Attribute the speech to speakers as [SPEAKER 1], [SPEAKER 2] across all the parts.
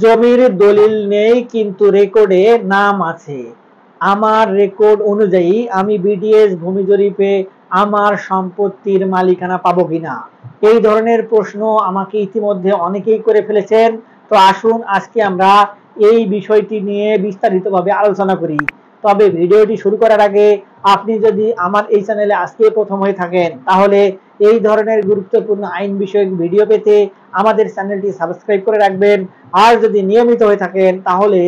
[SPEAKER 1] জমির দলিল নেই কিন্তু রেকর্ডে নাম আছে। আমার রেকর্ড অনুযায়ী আমি বিডিএস ভূমি জরিপে আমার সম্পত্তির মালিকানা পাবো কিনা? এই ধরনের প্রশ্ন আমাকে ইতিমধ্যে অনেকেই করে ফেলেছেন। তো আসুন আজকে আমরা এই বিষয়টি নিয়ে বিস্তারিতভাবে আলোচনা করি। তবে ভিডিওটি শুরু করার আগে আপনি যদি আমার এই চ্যানেলে আজকে প্রথম হয়ে থাকেন, তাহলে এই ধরনের গুরুত্বপূর্ণ আইন বিষয়ক ভিডিও পেতে আমাদের চ্যানেলটি সাবস্ক্রাইব করে রাখবেন। আর যদি নিয়মিত হয়ে থাকেন, তাহলে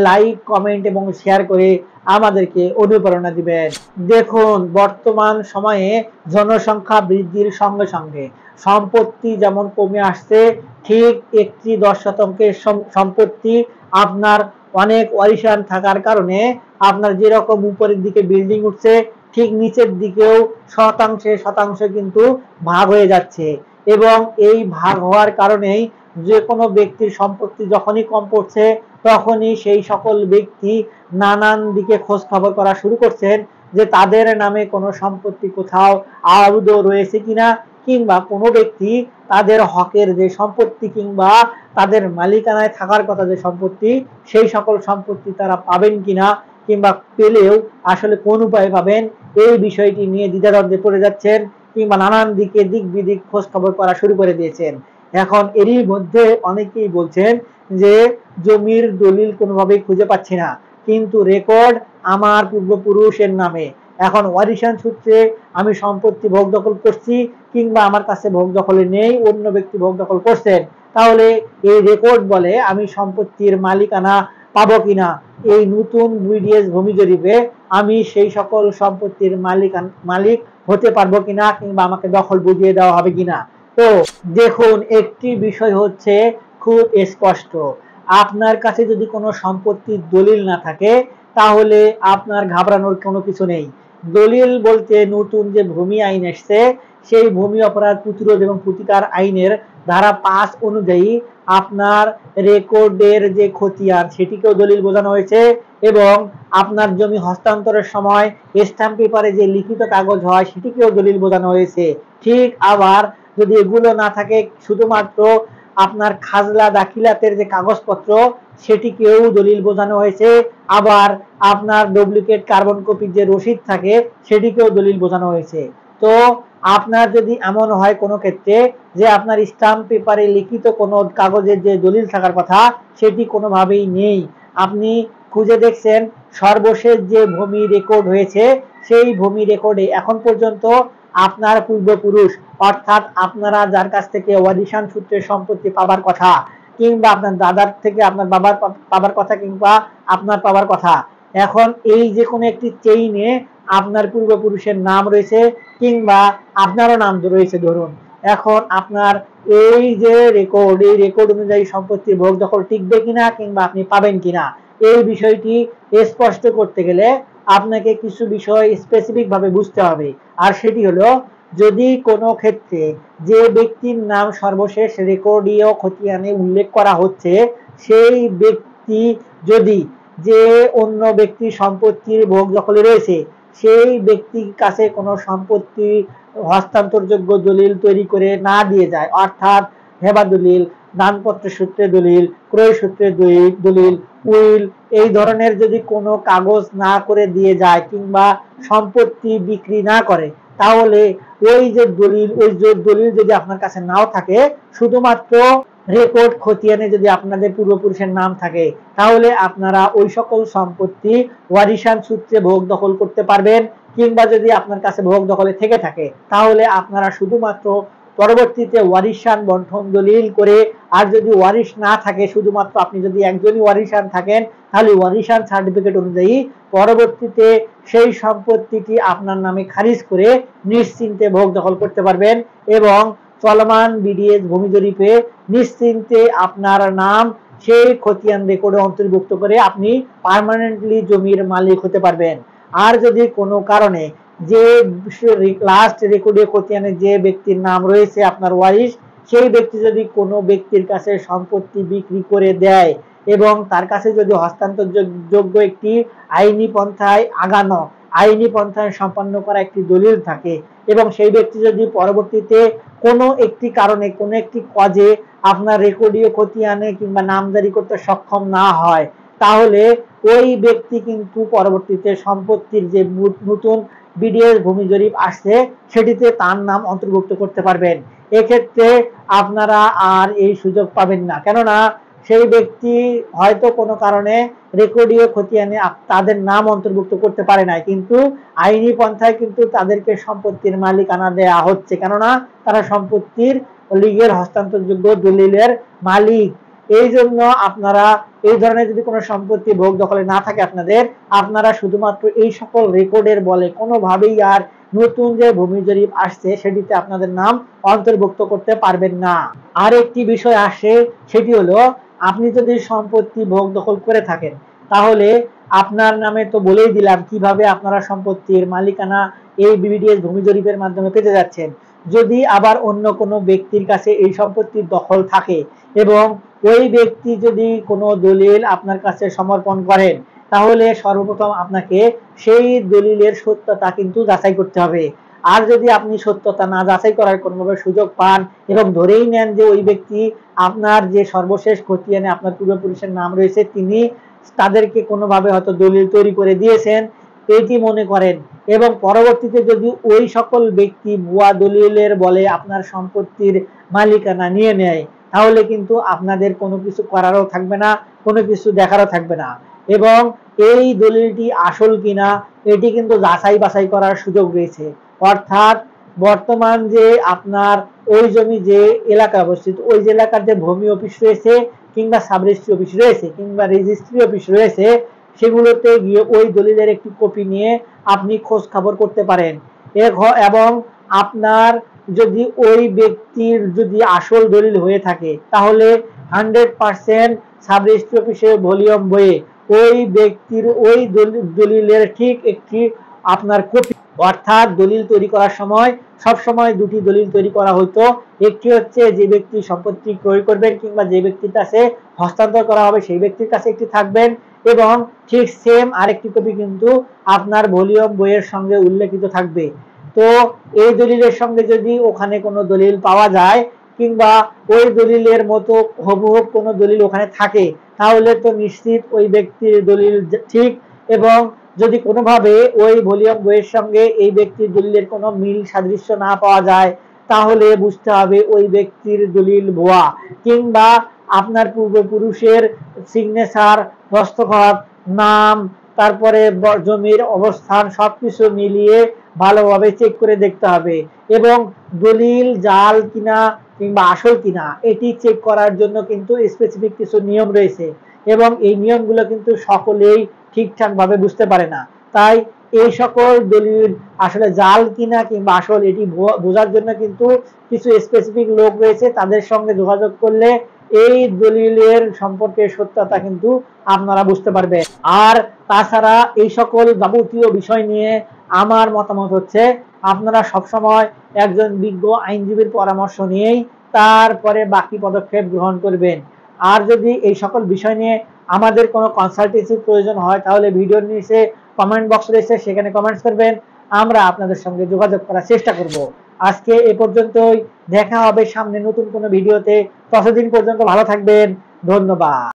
[SPEAKER 1] লাইক, কমেন্ট এবং শেয়ার করে আমাদেরকে অনুপ্রেরণা দিবেন। দেখুন, বর্তমান সময়ে জনসংখ্যা বৃদ্ধির সঙ্গে সঙ্গে সম্পত্তি যেমন কমে আসছে, ঠিক একটি 10% সম্পত্তি আপনার অনেক ওয়ারিশান থাকার কারণে আপনার যেরকম উপরের দিকে বিল্ডিং উঠছে, ঠিক নিচের দিকেও শতাংশে শতাংশে কিন্তু ভাগ হয়ে যাচ্ছে। এবং এই ভাগ হওয়ার কারণেই যে কোনো ব্যক্তির সম্পত্তি যখনই কম পড়ছে, তখনই সেই সকল ব্যক্তি নানান দিকে খোঁজ খবর করা শুরু করছেন যে তাদের নামে কোনো সম্পত্তি কোথাও আদৌ রয়েছে কিনা, কিংবা কোনো ব্যক্তি তাদের হকের যে সম্পত্তি কিংবা তাদের মালিকানায় থাকার কথা যে সম্পত্তি, সেই সকল সম্পত্তি তারা পাবেন কিনা, কিংবা পেলেও আসলে কোন উপায়ে পাবেন, এই বিষয়টি নিয়ে দ্বিধাদ্বন্দ্বে পড়ে যাচ্ছেন, কিংবা নানান দিকে দিক বিদিক খোঁজ খবর করা শুরু করে দিয়েছেন। এখন এরই মধ্যে অনেকেই বলছেন যে জমির দলিল কোনোভাবেই খুঁজে পাচ্ছি না, কিন্তু রেকর্ড আমার পূর্বপুরুষের নামে। এখন ওয়ারিশান সূত্রে আমি সম্পত্তি ভোগ দখল করছি, কিংবা আমার কাছে ভোগ দখলে নেই, অন্য ব্যক্তি ভোগ দখল করছেন, তাহলে এই রেকর্ড বলে আমি সম্পত্তির মালিকানা পাবো কিনা? এই নতুন বিডিএস ভূমি জরিপে আমি সেই সকল সম্পত্তির মালিক হতে পারবো কিনা, কিংবা আমাকে দখল বুঝিয়ে দেওয়া হবে কিনা? তো দেখুন, একটি বিষয় হচ্ছে খুব স্পষ্ট। আপনার কাছে যদি কোনো সম্পত্তির দলিল না থাকে, তাহলে আপনার ঘাবড়ানোর কোনো কিছু নেই। দলিল বলতে নতুন যে ভূমি আইন এসছে, সেই ভূমি অপরাধ প্রতিরোধ এবং প্রতিকার আইনের ধারা 5 অনুযায়ী আপনার রেকর্ডের যে খতিয়ান, সেটিকেও দলিল বোঝানো হয়েছে। এবং আপনার জমি হস্তান্তরের সময় স্ট্যাম্প পেপারে যে লিখিত কাগজ হয়, সেটিকেও দলিল বোঝানো হয়েছে। ঠিক আবার যদি এগুলো না থাকে, শুধুমাত্র আপনার খাজলা দাখিলাতের যে কাগজপত্র, সেটিকেও দলিল বোঝানো হয়েছে। আবার আপনার ডুপ্লিকেট কার্বন কপির যে রসিদ থাকে, সেটিকেও দলিল বোঝানো হয়েছে। তো আপনার যদি এমন হয় কোনো ক্ষেত্রে যে আপনার স্ট্যাম্প পেপারে লিখিত কোনো কাগজের যে দলিল থাকার কথা, সেটি কোনোভাবেই নেই, আপনি খুঁজে দেখছেন, সর্বশেষ যে ভূমি রেকর্ড হয়েছে, সেই ভূমি রেকর্ডে এখন পর্যন্ত আপনার পূর্বপুরুষ, অর্থাৎ আপনারা যার কাছ থেকে ওয়ারিশান সূত্রে সম্পত্তি পাবার কথা, কিংবা আপনার দাদার থেকে আপনার বাবার পাবার কথা, কিংবা আপনার পাবার কথা, এখন এই যে কোনো একটি চেইনে আপনার পূর্বপুরুষের নাম রয়েছে, কিংবা আপনারও নাম রয়েছে ধরুন। এখন আপনার এই যে রেকর্ড, এই রেকর্ড অনুযায়ী সম্পত্তির ভোগ দখল টিকবে কিনা, কিংবা আপনি পাবেন কিনা, এই বিষয়টি স্পষ্ট করতে গেলে আপনাকে কিছু বিষয় স্পেসিফিক ভাবে বুঝতে হবে। আর সেটি হলো, যদি কোনো ক্ষেত্রে যে ব্যক্তির নাম সর্বশেষ রেকর্ডীয় খতিয়ানে উল্লেখ করা হচ্ছে, সেই ব্যক্তি যদি যে অন্য ব্যক্তির সম্পত্তির ভোগ দখলে রয়েছে, সেই ব্যক্তির কাছে কোনো সম্পত্তি হস্তান্তরযোগ্য দলিল তৈরি করে না দিয়ে যায়, অর্থাৎ হেবা দলিল, দানপত্র সূত্রে দলিল, ক্রয় সূত্রে দলিল, উইল, এই ধরনের যদি কোনো কাগজ না করে দিয়ে যায়, কিংবা সম্পত্তি বিক্রি না করে, তাহলে ওই যে দলিল, ওই যে দলিল যদি আপনার কাছে নাও থাকে, শুধুমাত্র রেকর্ড খতিয়ানে যদি আপনাদের পূর্বপুরুষের নাম থাকে, তাহলে আপনারা ওই সকল সম্পত্তি ওয়ারিশান সূত্রে ভোগ দখল করতে পারবেন। কিংবা যদি আপনার কাছে ভোগ দখলে থেকে থাকে, তাহলে আপনারা শুধুমাত্র পরবর্তীতে ওয়ারিশান বন্টন দলিল করে, আর যদি ওয়ারিশ না থাকে, শুধুমাত্র আপনি যদি একজনই ওয়ারিশান থাকেন, তাহলে ওয়ারিশান সার্টিফিকেট অনুযায়ী পরবর্তীতে সেই সম্পত্তিটি আপনার নামে খারিজ করে নিশ্চিন্তে ভোগ দখল করতে পারবেন। এবং চলমান বিডিএস ভূমি জরিপে নিশ্চিন্তে আপনার নাম সেই খতিয়ান রেকর্ডে অন্তর্ভুক্ত করে আপনি পার্মানেন্টলি জমির মালিক হতে পারবেন। আর যদি কোনো কারণে যে লাস্ট রেকর্ডে খতিয়ানে যে ব্যক্তির নাম রয়েছে আপনার ওয়ারিশ, সেই ব্যক্তি যদি কোনো ব্যক্তির কাছে সম্পত্তি বিক্রি করে দেয়, এবং তার কাছে যদি হস্তান্তরযোগ্য একটি আইনি পন্থায় আইনি পন্থায় সম্পন্ন করা একটি দলিল থাকে এবং সেই ব্যক্তি যদি পরবর্তীতে কোনো একটি কারণে কোনো একটি কজে আপনার রেকর্ডীয় খতিয়ানে কিংবা নামজারি করতে সক্ষম না হয়, তাহলে ওই ব্যক্তি কিন্তু পরবর্তীতে সম্পত্তির যে নতুন বিডিএস ভূমি জরিপ আসছে সেটিতে তার নাম অন্তর্ভুক্ত করতে পারবেন। এক্ষেত্রে আপনারা আর এই সুযোগ পাবেন না, কেননা সেই ব্যক্তি হয়তো কোনো কারণে রেকর্ডীয় খতিয়ানে তাদের নাম অন্তর্ভুক্ত করতে পারে না, কিন্তু আইনি পন্থায় কিন্তু তাদেরকে সম্পত্তির মালিকানা দেয়া হচ্ছে, কেননা তারা সম্পত্তির লিগের হস্তান্তরযোগ্য দলিলের মালিক। এই জন্য আপনারা এই ধরনের যদি কোনো সম্পত্তি ভোগ দখলে না থাকে আপনারা শুধুমাত্র এই সকল রেকর্ডের বলে কোনোভাবেই আর নতুন যে ভূমি জরিপ আসছে সেটিতে আপনাদের নাম অন্তর্ভুক্ত করতে পারবেন না। আর একটি বিষয় আসে, সেটি হলো আপনি যদি সম্পত্তি ভোগ দখল করে থাকেন তাহলে আপনার নামে তো বলেই দিলাম কিভাবে আপনারা সম্পত্তির মালিকানা এই বিডিএস ভূমি জরিপের মাধ্যমে পেতে যাচ্ছেন। যদি আবার অন্য কোনো ব্যক্তির কাছে এই সম্পত্তির দখল থাকে এবং ওই ব্যক্তি যদি কোনো দলিল আপনার কাছে সমর্পণ করেন, তাহলে সর্বপ্রথম আপনাকে সেই দলিলের সত্যতা কিন্তু যাচাই করতে হবে। আর যদি আপনি সত্যতা না যাচাই করার কোনোভাবে সুযোগ পান এবং ধরেই নেন যে ওই ব্যক্তি আপনার যে সর্বশেষ খতিয়ানে আপনার পূর্বপুরুষের নাম রয়েছে তিনি তাদেরকে কোনোভাবে হয়তো দলিল তৈরি করে দিয়েছেন এটি মনে করেন, এবং পরবর্তীতে যদি ওই সকল ব্যক্তি ভুয়া দলিলের বলে আপনার সম্পত্তির মালিকানা নিয়ে নেয়, তাহলে কিন্তু আপনাদের কোনো কিছু করারও থাকবে না, কোনো কিছু দেখারও থাকবে না। এবং এই দলিলটি আসল কিনা এটি কিন্তু যাচাই বাছাই করার সুযোগ রয়েছে। অর্থাৎ বর্তমান যে আপনার ওই জমি যে এলাকা অবস্থিত ওই যে এলাকার যে ভূমি অফিস রয়েছে কিংবা সাব রেজিস্ট্রি অফিস রয়েছে কিংবা রেজিস্ট্রি অফিস রয়েছে, সেগুলোতে গিয়ে ওই দলিলের একটি কপি নিয়ে আপনি খোঁজ খবর করতে পারেন। এবং আপনার যদি ওই ব্যক্তির যদি আসল দলিল হয়ে থাকে তাহলে 100% সাব রেজিস্ট্রি অফিসে ভলিউম বইয়ে ওই ব্যক্তির ওই দলিলের ঠিক একটি আপনার কপি, অর্থাৎ দলিল তৈরি করার সময় সব সময় দুটি দলিল তৈরি করা হতো। একটি হচ্ছে যে ব্যক্তি সম্পত্তি ক্রয় করবেন কিংবা যে ব্যক্তির কাছে হস্তান্তর করা হবে সেই ব্যক্তির কাছে একটি থাকবেন, এবং ঠিক সেম আরেকটি কপি কিন্তু আপনার ভলিউম বইয়ের সঙ্গে উল্লেখিত থাকবে। তো এই দলিলের সঙ্গে যদি ওখানে কোনো দলিল পাওয়া যায় কিংবা ওই দলিলের মতো হুবহু কোনো দলিল ওখানে থাকে, তাহলে তো নিশ্চিত ওই ব্যক্তির দলিল ঠিক। এবং যদি কোনোভাবে ওই ভলিউম বইয়ের সঙ্গে এই ব্যক্তির দলিলের কোনো মিল সাদৃশ্য না পাওয়া যায়, তাহলে বুঝতে হবে ওই ব্যক্তির দলিল ভুয়া, কিংবা আপনার পূর্বপুরুষের সিগনেচার, দস্তখত, নাম, তারপরে জমির অবস্থান সবকিছু মিলিয়ে ভালোভাবে চেক করে দেখতে হবে। এবং দলিল জাল কিনা কিংবা আসল কিনা এটি চেক করার জন্য কিন্তু স্পেসিফিক কিছু নিয়ম রয়েছে, এবং এই নিয়মগুলো কিন্তু সকলেই ঠিকঠাক ভাবে বুঝতে পারে না। তাই এই সকল দলিল আসলে জাল কিনা কিংবা আসল এটি বোঝার জন্য কিন্তু কিছু স্পেসিফিক লোক রয়েছে, তাদের সঙ্গে যোগাযোগ করলে এই দলিলের সম্পর্কে সত্যতা কিন্তু আপনারা বুঝতে পারবেন। আর তাছাড়া এই সকল যাবতীয় বিষয় নিয়ে আমার মতামত হচ্ছে আপনারা সবসময় একজন বিজ্ঞ আইনজীবীর পরামর্শ নিয়েই তারপরে বাকি পদক্ষেপ গ্রহণ করবেন। আর যদি এই সকল বিষয় নিয়ে আমাদের কোনো কনসালটেন্সির প্রয়োজন হয় তাহলে ভিডিওর নিচে কমেন্ট বক্স রয়েছে, সেখানে কমেন্টস করবেন, আমরা আপনাদের সঙ্গে যোগাযোগ করার চেষ্টা করব। আজকে এ পর্যন্তই, দেখা হবে সামনে নতুন কোনো ভিডিওতে। ততদিন পর্যন্ত ভালো থাকবেন, ধন্যবাদ।